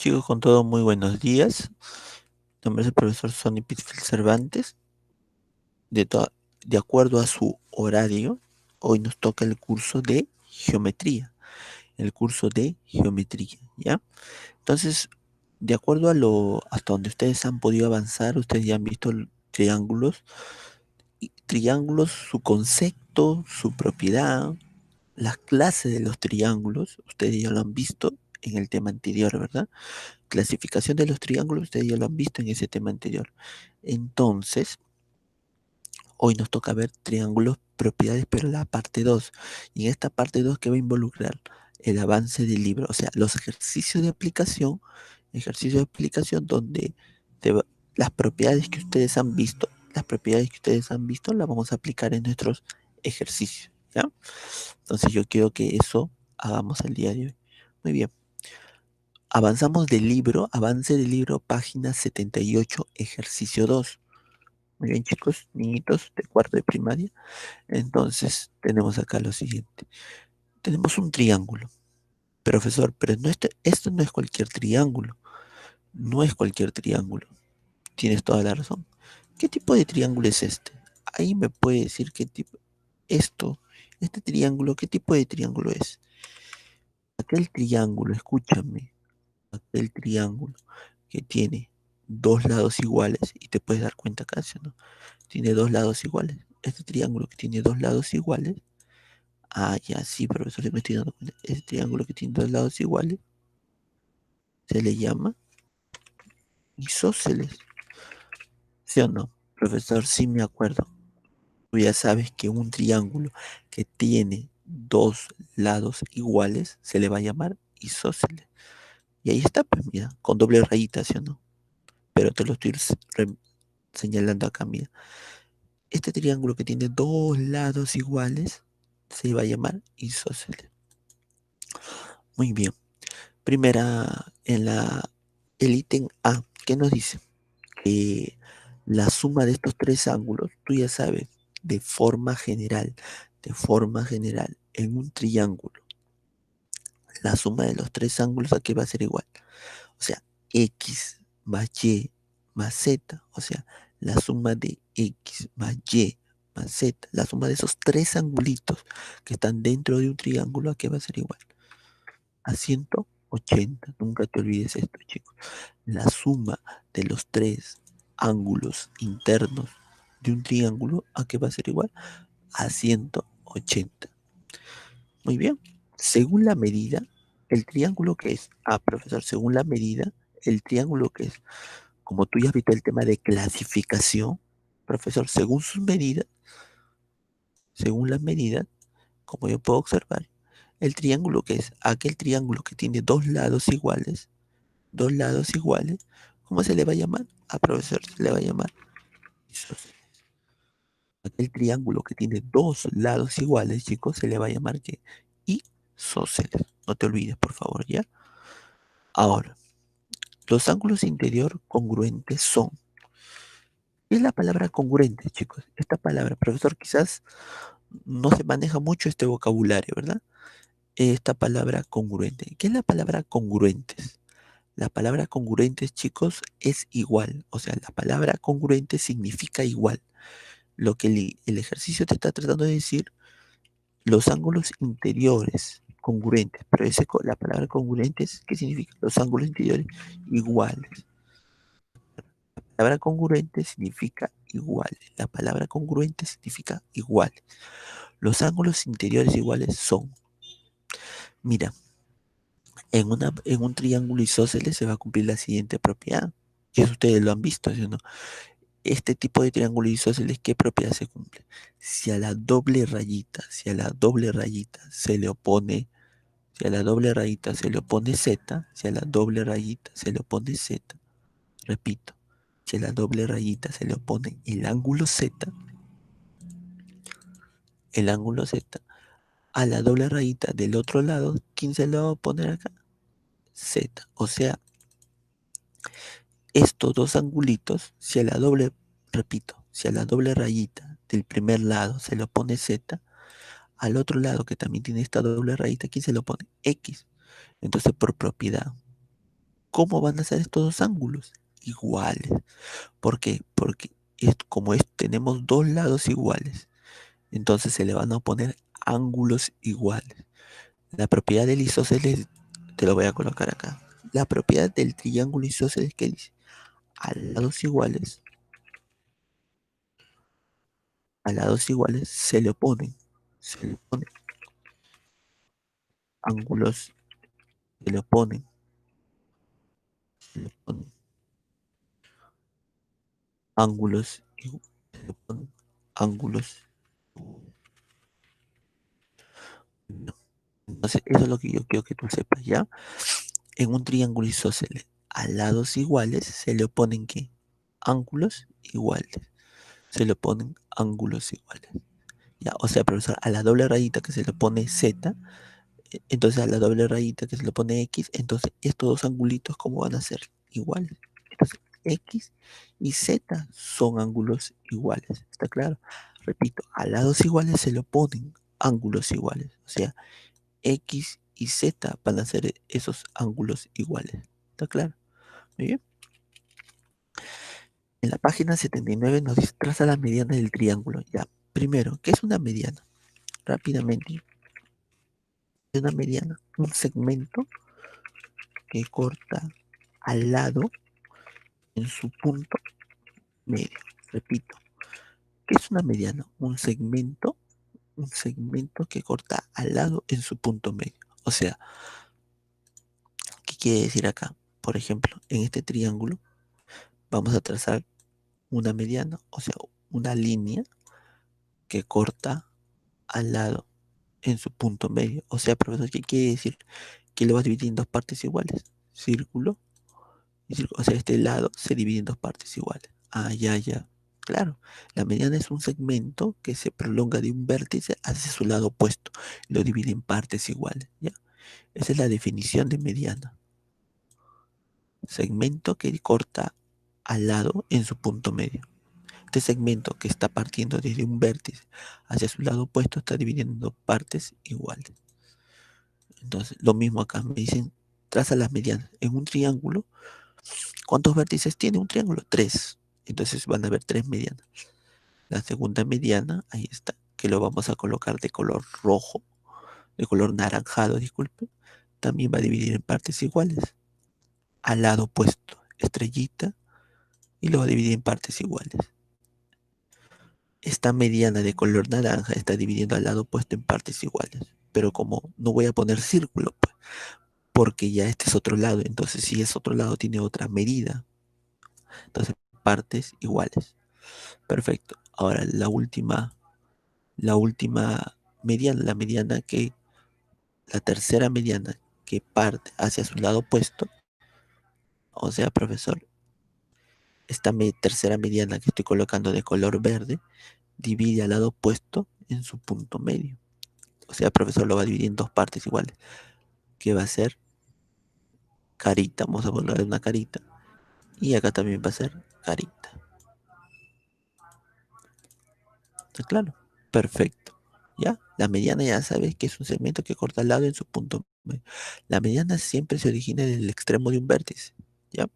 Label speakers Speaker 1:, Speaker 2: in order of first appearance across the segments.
Speaker 1: Chicos, con todo, muy buenos días. Mi nombre es el profesor Sonny Pitfield Cervantes. De, to- de acuerdo a su horario, hoy nos toca el curso de geometría. El curso de geometría, ¿ya? Entonces, de acuerdo a hasta donde ustedes han podido avanzar, ustedes ya han visto triángulos, y triángulos, su concepto, su propiedad, las clases de los triángulos, ustedes ya lo han visto en el tema anterior, ¿verdad? Clasificación de los triángulos, ustedes ya lo han visto en ese tema anterior. Entonces, hoy nos toca ver triángulos, propiedades, pero la parte 2. Y en esta parte 2 que va a involucrar el avance del libro, o sea, los ejercicios de aplicación donde te va- las propiedades que ustedes han visto, las vamos a aplicar en nuestros ejercicios, ¿ya? Entonces yo quiero que eso hagamos el día de hoy. Muy bien. Avanzamos del libro, avance del libro, página 78, ejercicio 2. Muy bien, chicos, niñitos de cuarto de primaria. Entonces, tenemos acá lo siguiente. Tenemos un triángulo. Profesor, pero no esto no es cualquier triángulo. No es cualquier triángulo. Tienes toda la razón. ¿Qué tipo de triángulo es este? Ahí me puede decir qué tipo. Esto, este triángulo, ¿qué tipo de triángulo es? Aquel triángulo, escúchame, aquel triángulo que tiene dos lados iguales, y te puedes dar cuenta acá, ¿sí o no? Tiene dos lados iguales. Este triángulo que tiene dos lados iguales. Ah, ya, sí, profesor, me estoy dando cuenta. Este triángulo que tiene dos lados iguales se le llama isósceles. ¿Sí o no? Profesor, sí me acuerdo. Tú ya sabes que un triángulo que tiene dos lados iguales se le va a llamar isósceles. Y ahí está, pues mira, con doble rayita, ¿sí o no? Pero te lo estoy señalando acá, mira. Este triángulo que tiene dos lados iguales se va a llamar isósceles. Muy bien. Primera, el ítem A, ¿qué nos dice? Que la suma de estos tres ángulos, tú ya sabes, de forma general, en un triángulo, la suma de los tres ángulos aquí va a ser igual. O sea, X más Y más Z, o sea, la suma de X más Y más Z, la suma de esos tres angulitos que están dentro de un triángulo, aquí va a ser igual a 180. Nunca te olvides esto, chicos. La suma de los tres ángulos internos de un triángulo, ¿a qué va a ser igual? A 180. Muy bien. Según la medida, el triángulo que es, profesor, según la medida, el triángulo que es, como tú ya has visto el tema de clasificación, profesor, según las medidas, como yo puedo observar, el triángulo que es aquel triángulo que tiene dos lados iguales, ¿cómo se le va a llamar? A profesor se le va a llamar isósceles. Aquel triángulo que tiene dos lados iguales, chicos, se le va a llamar ¿qué? Isósceles. No te olvides, por favor, ¿ya? Ahora, los ángulos interior congruentes son. ¿Qué es la palabra congruente, chicos? Esta palabra, profesor, quizás no se maneja mucho este vocabulario, ¿verdad? Esta palabra congruente. ¿Qué es la palabra congruentes? La palabra congruentes, chicos, es igual. O sea, la palabra congruente significa igual. Lo que el ejercicio te está tratando de decir, los ángulos interiores congruentes. Pero la palabra congruentes, ¿qué significa? Los ángulos interiores iguales. La palabra congruente significa iguales. La palabra congruente significa iguales. Los ángulos interiores iguales son, mira, en un triángulo isósceles se va a cumplir la siguiente propiedad. Y eso ustedes lo han visto, ¿sí o no? Este tipo de triángulo isósceles, ¿qué propiedad se cumple? Si a la doble rayita se le opone, si a la doble rayita se le opone z, si a la doble rayita se le opone z, repito, si a la doble rayita se le opone el ángulo z, a la doble rayita del otro lado, ¿quién se le va a poner acá? Z. O sea, estos dos angulitos, si a la doble, repito, si a la doble rayita del primer lado se le opone z, al otro lado que también tiene esta doble rayita, ¿quién se lo pone? X. Entonces, por propiedad. ¿cómo van a ser estos dos ángulos? Iguales. ¿Por qué? Porque tenemos dos lados iguales, entonces se le van a poner ángulos iguales. La propiedad del isósceles, te lo voy a colocar acá. La propiedad del triángulo isósceles que dice, a lados iguales se le ponen ángulos, se le ponen, se le ponen ángulos, se le ponen ángulos. Entonces, eso es lo que yo quiero que tú sepas, ¿ya? En un triángulo isósceles, a lados iguales se le oponen ¿qué? Ángulos iguales. Se le ponen ángulos iguales. Ya, o sea, profesor, a la doble rayita que se le pone Z, entonces a la doble rayita que se le pone X, entonces estos dos angulitos, ¿cómo van a ser? Iguales. Entonces, X y Z son ángulos iguales. ¿Está claro? Repito, a lados iguales se le ponen ángulos iguales. O sea, X y Z van a ser esos ángulos iguales. ¿Está claro? Muy bien. En la página 79 nos dice traza la mediana del triángulo. Ya, primero, ¿qué es una mediana? Rápidamente, es una mediana, un segmento que corta al lado en su punto medio. Repito, ¿qué es una mediana? Un segmento que corta al lado en su punto medio. O sea, ¿qué quiere decir acá? Por ejemplo, en este triángulo vamos a trazar una mediana, o sea, una línea que corta al lado en su punto medio. O sea, profesor, ¿qué quiere decir? Que lo va a dividir en dos partes iguales. Círculo y círculo. O sea, este lado se divide en dos partes iguales. Ah, ya, ya. Claro, la mediana es un segmento que se prolonga de un vértice hacia su lado opuesto. Lo divide en partes iguales. ¿Ya? Esa es la definición de mediana. Segmento que corta al lado en su punto medio. Este segmento que está partiendo desde un vértice hacia su lado opuesto está dividiendo en dos partes iguales. Entonces, lo mismo acá, me dicen, traza las medianas. En un triángulo, ¿cuántos vértices tiene un triángulo? Tres. Entonces van a haber tres medianas. La segunda mediana, ahí está, que lo vamos a colocar de color rojo, de color naranjado, disculpe. También va a dividir en partes iguales. Al lado opuesto, estrellita, y lo va a dividir en partes iguales. Esta mediana de color naranja está dividiendo al lado opuesto en partes iguales. Pero como no voy a poner círculo, pues, porque ya este es otro lado, entonces si es otro lado tiene otra medida. Entonces, partes iguales. Perfecto. Ahora la última mediana, la tercera mediana que parte hacia su lado opuesto, o sea, profesor, esta tercera mediana que estoy colocando de color verde, divide al lado opuesto en su punto medio. O sea, profesor, lo va a dividir en dos partes iguales, que va a ser carita, vamos a ponerle una carita, y acá también va a ser carita. ¿Está claro? Perfecto. ¿Ya? La mediana ya sabes que es un segmento que corta al lado en su punto medio. La mediana siempre se origina en el extremo de un vértice. ¿Ya?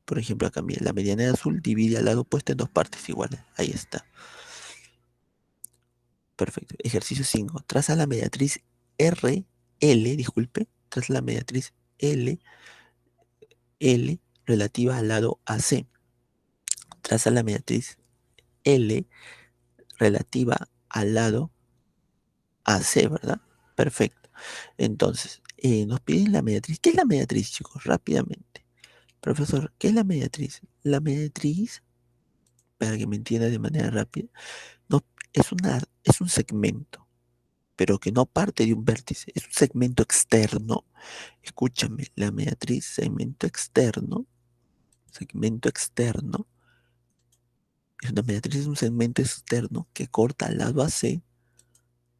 Speaker 1: Por ejemplo, acá mira, la mediana de azul divide al lado opuesto en dos partes iguales. Ahí está. Perfecto. Ejercicio 5. Traza la mediatriz RL, disculpe. Traza la mediatriz L relativa al lado AC. Traza la mediatriz L relativa al lado AC, ¿verdad? Perfecto. Entonces, nos piden la mediatriz. ¿Qué es la mediatriz, chicos? Rápidamente. Profesor, ¿qué es la mediatriz? La mediatriz, para que me entienda de manera rápida, no, es un segmento, pero que no parte de un vértice. Es un segmento externo. Escúchame, la mediatriz, segmento externo, es una mediatriz, es un segmento externo que corta al lado AC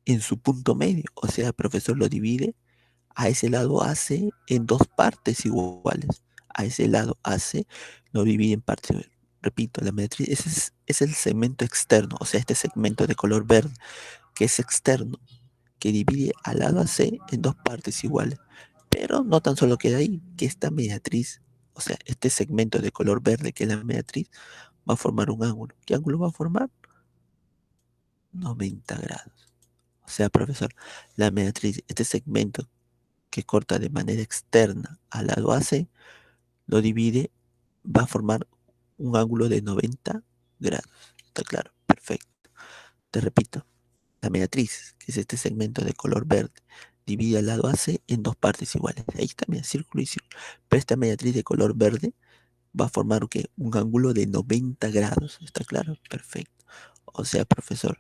Speaker 1: en su punto medio. O sea, profesor, lo divide a ese lado AC en dos partes iguales. A ese lado AC lo divide en partes iguales. Repito, la matriz es el segmento externo, o sea, este segmento de color verde que es externo, que divide al lado AC en dos partes iguales. Pero no tan solo queda ahí, que esta mediatriz, o sea, este segmento de color verde que es la mediatriz, va a formar un ángulo. ¿Qué ángulo va a formar? 90 grados. O sea, profesor, la mediatriz, este segmento que corta de manera externa al lado AC, lo divide, va a formar un ángulo de 90 grados. ¿Está claro? Perfecto. Te repito, la mediatriz, que es este segmento de color verde, divide al lado AC en dos partes iguales. Ahí está, mira, círculo y círculo. Pero esta mediatriz de color verde va a formar ¿qué? Un ángulo de 90 grados. ¿Está claro? Perfecto. O sea, profesor,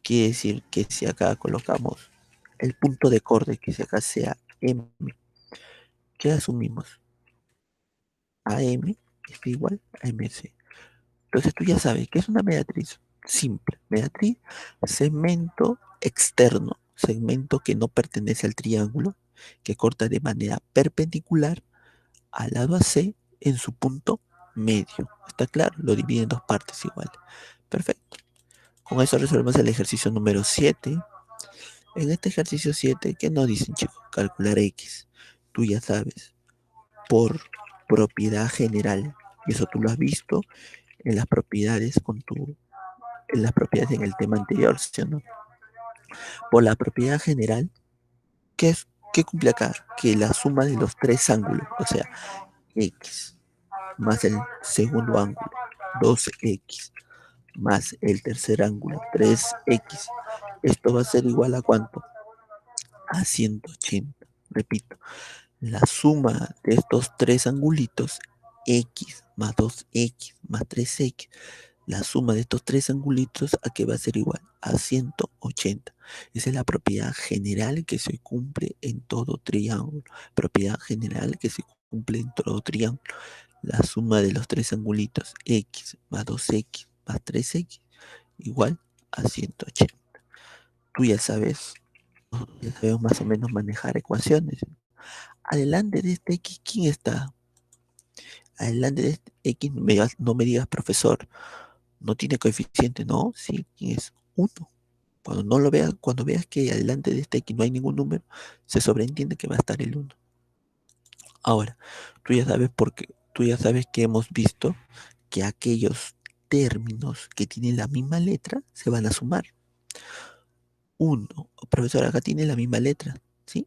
Speaker 1: quiere decir que si acá colocamos el punto de corte, que si acá sea M, ¿qué asumimos? AM es igual a MC. Entonces tú ya sabes que es una mediatriz simple. Mediatriz, segmento externo, segmento que no pertenece al triángulo, que corta de manera perpendicular al lado AC en su punto medio. ¿Está claro? Lo divide en dos partes iguales. Perfecto. Con eso resolvemos el ejercicio número 7. En este ejercicio 7, ¿qué nos dicen, chicos? Calcular X. Tú ya sabes, por propiedad general. Y eso tú lo has visto en las propiedades en las propiedades en el tema anterior, ¿sí o no? Por la propiedad general, ¿qué es? ¿Qué cumple acá? Que la suma de los tres ángulos, o sea, X más el segundo ángulo, 2X, más el tercer ángulo, 3X. Esto va a ser igual a ¿cuánto? A 180. Repito, la suma de estos tres angulitos, X más 2X más 3X, la suma de estos tres angulitos, ¿a qué va a ser igual? A 180. Esa es la propiedad general que se cumple en todo triángulo. Propiedad general que se cumple en todo triángulo. La suma de los tres angulitos, X más 2X más 3X, igual a 180. Tú ya sabes más o menos manejar ecuaciones. Adelante de este X, ¿quién está? Adelante de este X, no me digas profesor, no tiene coeficiente, no, sí, ¿quién es? Uno. Cuando no lo veas, cuando veas que adelante de este X no hay ningún número, se sobreentiende que va a estar el uno. Ahora, tú ya sabes que hemos visto que aquellos términos que tienen la misma letra se van a sumar. Uno, profesor, acá tiene la misma letra, ¿sí?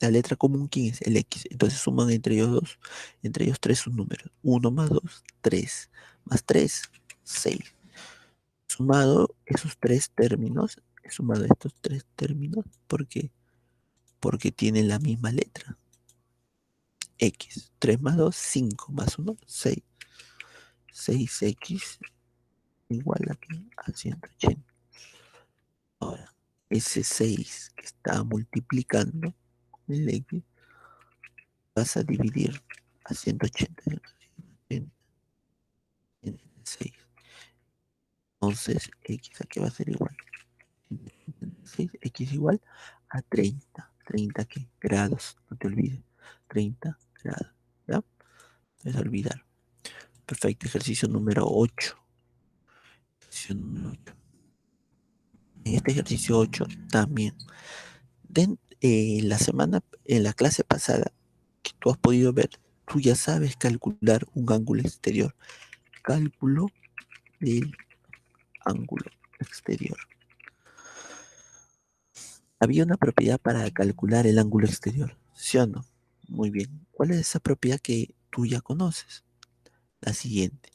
Speaker 1: La letra común, ¿quién es? El X. Entonces suman entre ellos tres sus números. Uno más 2, 3. Más 3, 6. Sumado esos tres términos, he sumado estos tres términos porque tienen la misma letra. X. 3 más 2, 5. Más 1, 6. 6X igual a 180. Ahora, ese 6 que está multiplicando el X vas a dividir a 180 en 6. Entonces, X aquí va a ser igual. 6X igual a 30. ¿30 qué? Grados, no te olvides. 30 grados. ¿Ya? No es olvidar. Perfecto. Ejercicio número 8. Ejercicio número 8. En este ejercicio 8 también. En la clase pasada que tú has podido ver, tú ya sabes calcular un ángulo exterior. Cálculo del ángulo exterior. Había una propiedad para calcular el ángulo exterior, ¿sí o no? Muy bien. ¿Cuál es esa propiedad que tú ya conoces? La siguiente,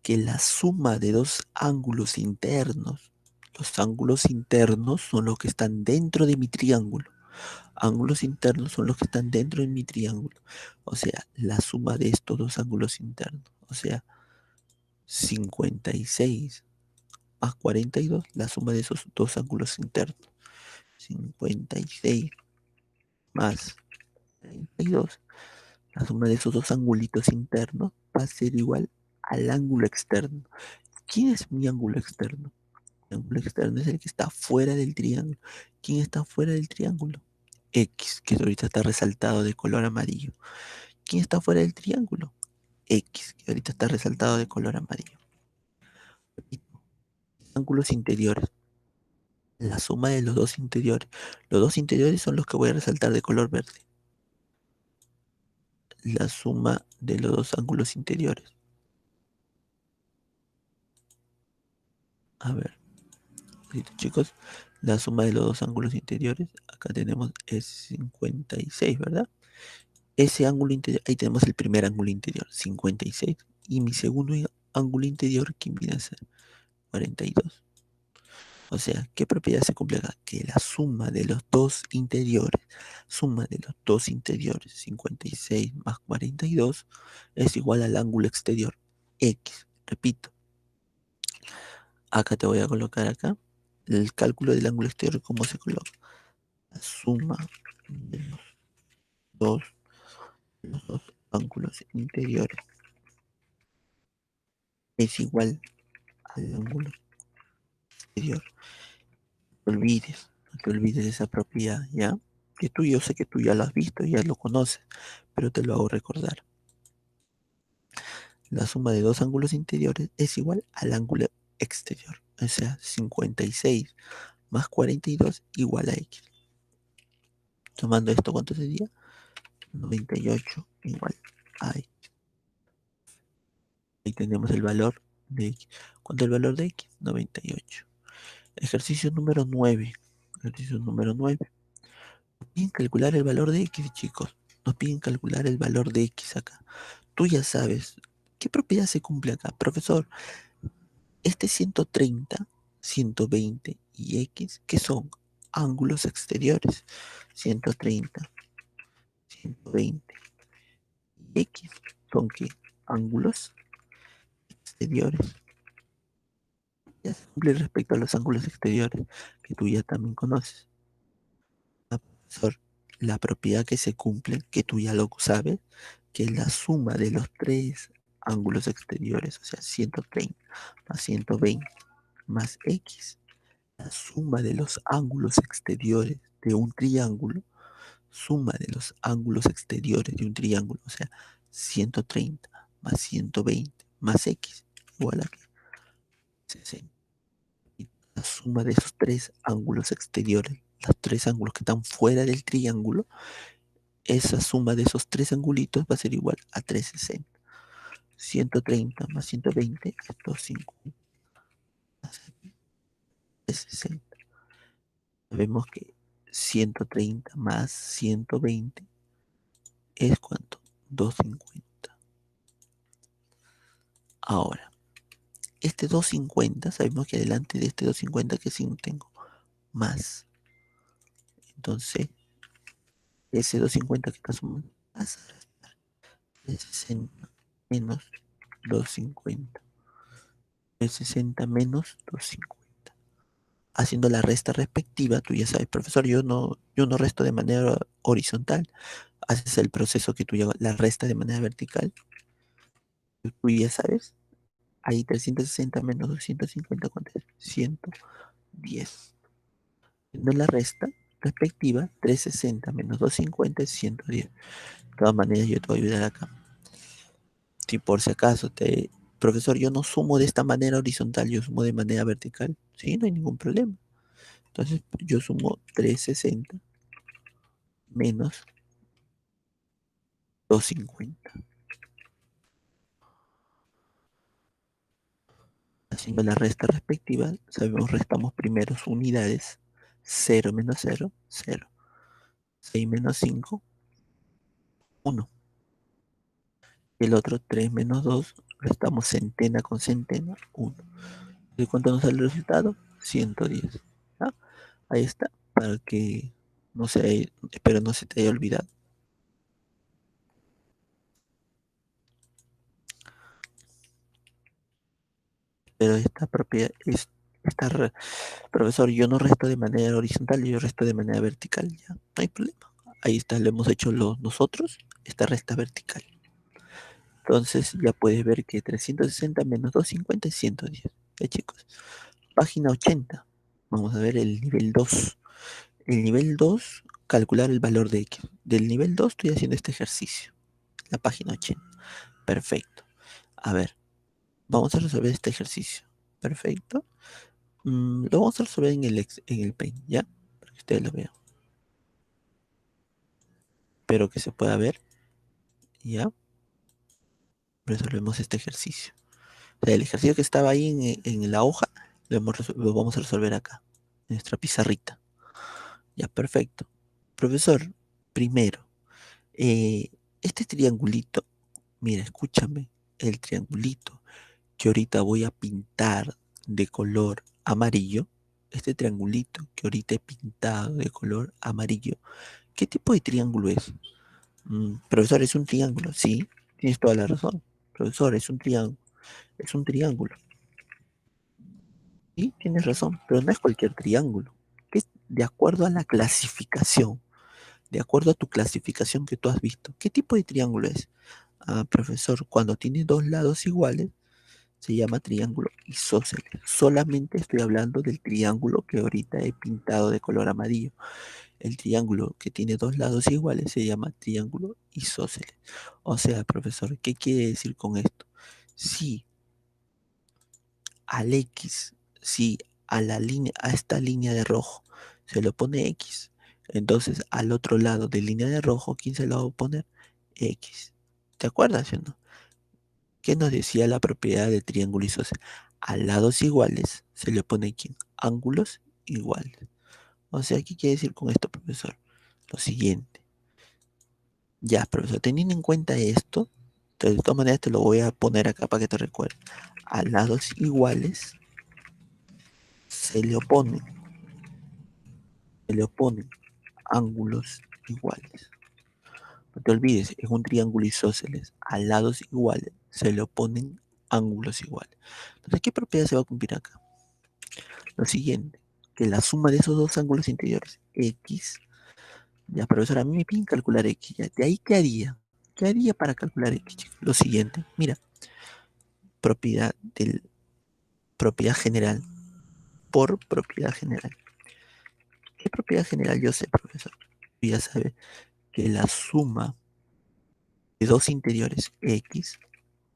Speaker 1: que la suma de dos ángulos internos, los ángulos internos son los que están dentro de mi triángulo. Ángulos internos son los que están dentro de mi triángulo. O sea, la suma de estos dos ángulos internos. O sea, 56 más 42, la suma de esos dos ángulos internos. 56 más 32, la suma de esos dos angulitos internos va a ser igual al ángulo externo. ¿Quién es mi ángulo externo? El ángulo externo es el que está fuera del triángulo. ¿Quién está fuera del triángulo? X, que ahorita está resaltado de color amarillo. ¿Quién está fuera del triángulo? X, que ahorita está resaltado de color amarillo. Repito, ángulos interiores. La suma de los dos interiores. Los dos interiores son los que voy a resaltar de color verde. la suma de los dos ángulos interiores. A ver, listo, chicos, la suma de los dos ángulos interiores, acá tenemos es 56, ¿verdad? Ese ángulo interior, ahí tenemos el primer ángulo interior, 56, y mi segundo ángulo interior, que viene a ser 42. O sea, ¿qué propiedad se cumple acá? Que la suma de los dos interiores, 56 más 42, es igual al ángulo exterior, X. Repito, acá te voy a colocar acá el cálculo del ángulo exterior, ¿cómo se coloca? La suma de dos, los dos ángulos interiores es igual al ángulo exterior. No te olvides de esa propiedad, ¿ya? Que tú, yo sé que tú ya lo has visto, ya lo conoces, pero te lo hago recordar. La suma de dos ángulos interiores es igual al ángulo exterior. O sea, 56 más 42 igual a X. Tomando esto, ¿cuánto sería? 98 igual a X. Ahí tenemos el valor de X. ¿Cuánto es el valor de X? 98. Ejercicio número 9. Ejercicio número 9. Nos piden calcular el valor de X, chicos. Nos piden calcular el valor de X acá. Tú ya sabes. ¿Qué propiedad se cumple acá? Profesor, este 130, 120 y X, ¿qué son? Ángulos exteriores. 130, 120 y X son ¿qué? Ángulos exteriores. Ya se cumple respecto a los ángulos exteriores, que tú ya también conoces. Profesor, la propiedad que se cumple, que tú ya lo sabes, que es la suma de los tres ángulos exteriores, o sea, 130 más 120 más X, la suma de los ángulos exteriores de un triángulo, suma de los ángulos exteriores de un triángulo, o sea, 130 más 120 más X, igual a 60. Y la suma de esos tres ángulos exteriores, los tres ángulos que están fuera del triángulo, esa suma de esos tres angulitos va a ser igual a 360. 130 más 120 es 250 más 360. Vemos que 130 más 120 es cuánto? 250. Ahora, este 250, sabemos que adelante de este 250 que signo tengo más. Entonces, ese 250 que está sumando más 360 menos 250. 360 menos 250. Haciendo la resta respectiva, tú ya sabes, profesor, yo no resto de manera horizontal. Haces el proceso que tú llevas, la resta de manera vertical. Tú ya sabes, ahí 360 menos 250, ¿cuánto es? 110. Haciendo la resta respectiva, 360 menos 250 es 110. De todas maneras, yo te voy a ayudar acá. Si por si acaso profesor, yo no sumo de esta manera horizontal, yo sumo de manera vertical. Sí, no hay ningún problema. Entonces, yo sumo 360 menos 250. Haciendo la resta respectiva, sabemos, restamos primero unidades. 0 menos 0, 0. 6 menos 5, 1. El otro 3 menos 2, restamos centena con centena, 1. ¿De cuánto nos sale el resultado? 110. ¿Ah? Ahí está, para que no se, espero no se te haya olvidado. Pero esta propiedad es, profesor, yo no resto de manera horizontal, yo resto de manera vertical, ya, no hay problema. Ahí está, lo hemos hecho nosotros, esta resta vertical. Entonces ya puedes ver que 360 menos 250 es 110. ¿Ya, chicos? Página 80. Vamos a ver el nivel 2. El nivel 2, calcular el valor de X. Del nivel 2 estoy haciendo este ejercicio. La página 80. Perfecto. A ver, vamos a resolver este ejercicio. Perfecto. Lo vamos a resolver en el Paint, ¿ya? Para que ustedes lo vean. Espero que se pueda ver. ¿Ya? Resolvemos este ejercicio. O sea, el ejercicio que estaba ahí en la hoja, lo vamos a resolver acá, en nuestra pizarrita. Ya, perfecto. Profesor, primero, eh, este triangulito, mira, escúchame, el triangulito que ahorita voy a pintar de color amarillo, este triangulito que ahorita he pintado de color amarillo, ¿qué tipo de triángulo es? Profesor, es un triángulo, sí, tienes toda la razón. Profesor, es un triángulo. Sí, tienes razón, pero no es cualquier triángulo. Es de acuerdo a la clasificación, de acuerdo a tu clasificación que tú has visto. ¿Qué tipo de triángulo es? Ah, profesor, cuando tiene dos lados iguales, se llama triángulo isósceles. Solamente estoy hablando del triángulo que ahorita he pintado de color amarillo. El triángulo que tiene dos lados iguales se llama triángulo isósceles. O sea, profesor, ¿qué quiere decir con esto? Si al X, si a la línea, a esta línea de rojo se le pone X, entonces al otro lado de línea de rojo, ¿quién se lo va a poner? X. ¿Te acuerdas, sí o no? ¿Qué nos decía la propiedad de triángulo isósceles? A lados iguales se le pone ¿quién? Ángulos iguales. O sea, ¿qué quiere decir con esto, profesor? Lo siguiente. Ya, profesor, teniendo en cuenta esto, de todas maneras te lo voy a poner acá para que te recuerdes. A lados iguales se le oponen, se le oponen ángulos iguales. No te olvides, es un triángulo isósceles. A lados iguales se le oponen ángulos iguales. Entonces, ¿qué propiedad se va a cumplir acá? Lo siguiente, que la suma de esos dos ángulos interiores, x, ya, profesor, a mí me piden calcular x, ya, de ahí, ¿qué haría? ¿Qué haría para calcular x, chicos? Lo siguiente, mira, propiedad del, propiedad general por propiedad general. ¿Qué propiedad general yo sé, profesor? Tú ya sabes que la suma de dos interiores x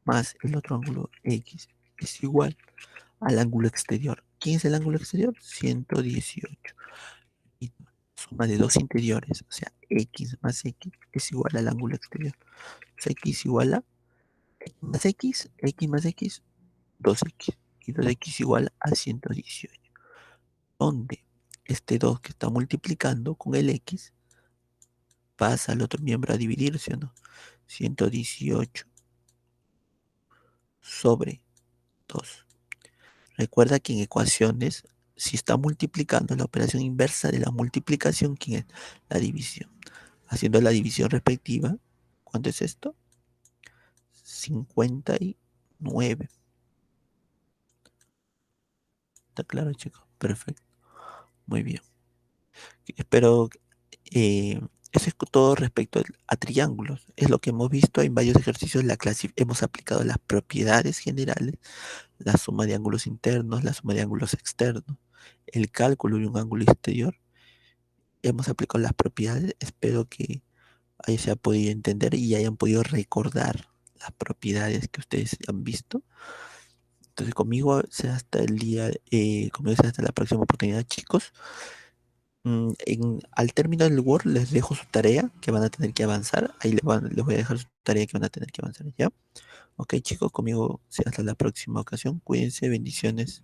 Speaker 1: más el otro ángulo x es igual al ángulo exterior. ¿Quién es el ángulo exterior? 118. Y suma de dos interiores, o sea, x más x es igual al ángulo exterior. O sea, x igual a x más x, 2x. Y 2x igual a 118. Donde este 2 que está multiplicando con el x pasa al otro miembro a dividirse, ¿o no? 118 sobre 2. Recuerda que en ecuaciones, si está multiplicando la operación inversa de la multiplicación, ¿quién es? La división. Haciendo la división respectiva, ¿cuánto es esto? 59. ¿Está claro, chicos? Perfecto. Muy bien. Espero, eh, eso es todo respecto a triángulos. Es lo que hemos visto en varios ejercicios. Hemos aplicado las propiedades generales, la suma de ángulos internos, la suma de ángulos externos, el cálculo de un ángulo exterior. Hemos aplicado las propiedades. Espero que ahí se ha podido entender y hayan podido recordar las propiedades que ustedes han visto. Entonces conmigo será hasta el día, conmigo será hasta la próxima oportunidad, chicos. Al término del Word les dejo su tarea que van a tener que avanzar. Ahí les voy a dejar su tarea que van a tener que avanzar, ¿ya? Ok, chicos, conmigo será hasta la próxima ocasión. Cuídense, bendiciones.